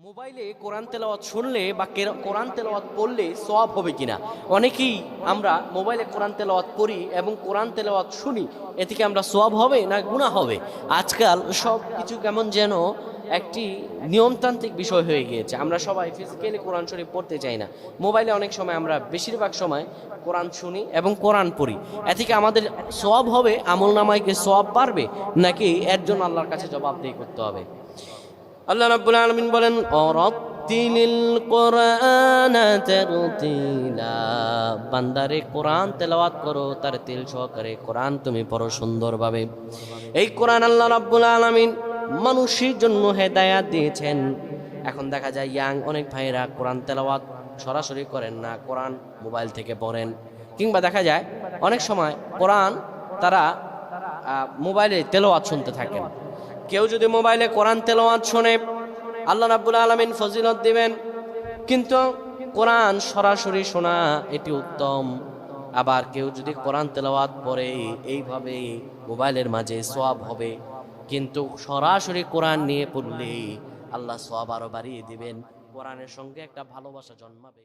মোবাইলে কোরআন তেলাওয়াত শুনলে বা কোরআন তেলাওয়াত পড়লে সওয়াব হবে কিনা। অনেকেই আমরা মোবাইলে কোরআন তেলাওয়াত করি এবং কোরআন তেলাওয়াত শুনি, এ থেকে আমরা সওয়াব হবে না গুনাহ হবে। আজকাল সব কিছু কেমন যেন একটি নিয়মতান্ত্রিক বিষয় হয়ে গিয়েছে। আমরা সবাই ফিজিক্যালি কোরআন শরীফ পড়তে চাই না, মোবাইলে অনেক সময় আমরা বেশিরভাগ সময় কোরআন শুনি এবং কোরআন পড়ি। এ থেকে আমাদের সওয়াব হবে, আমল নামায় কি সওয়াব বাড়বে নাকি এর জন্য আল্লাহর কাছে জবাবদিহি করতে হবে? আল্লাহ রাব্বুল আলামিন বলেন, অরাত্তিলিল কোরআন তারতিলা, বান্দারে কোরআন তেলাওয়াত করো, তার তেল সহকারে কোরআন তুমি পড়ো সুন্দরভাবে। এই কোরআন আল্লাহ রাব্বুল আলামিন মানুষের জন্য হেদায়েত দিয়েছেন। এখন দেখা যায় অনেক ভাইয়েরা কোরআন তেলাওয়াত সরাসরি করেন না, কোরআন মোবাইল থেকে পড়েন, কিংবা দেখা যায় অনেক সময় কোরআন তারা মোবাইলে তেলাওয়াত শুনতে থাকেন। কেউ যদি মোবাইলে কোরআন তেলাওয়াত শোনে, আল্লাহ রাব্বুল আলামিন ফজিলত দিবেন, কিন্তু কোরআন সরাসরি শোনা এটি উত্তম। আবার কেউ যদি কোরআন তেলাওয়াত পড়ে এইভাবে মোবাইলের মাঝে সওয়াব হবে, কিন্তু সরাসরি কোরআন নিয়ে পড়লে আল্লাহ সওয়াব আরো বাড়িয়ে দিবেন, কোরআনের সঙ্গে একটা ভালোবাসা জন্মাবে।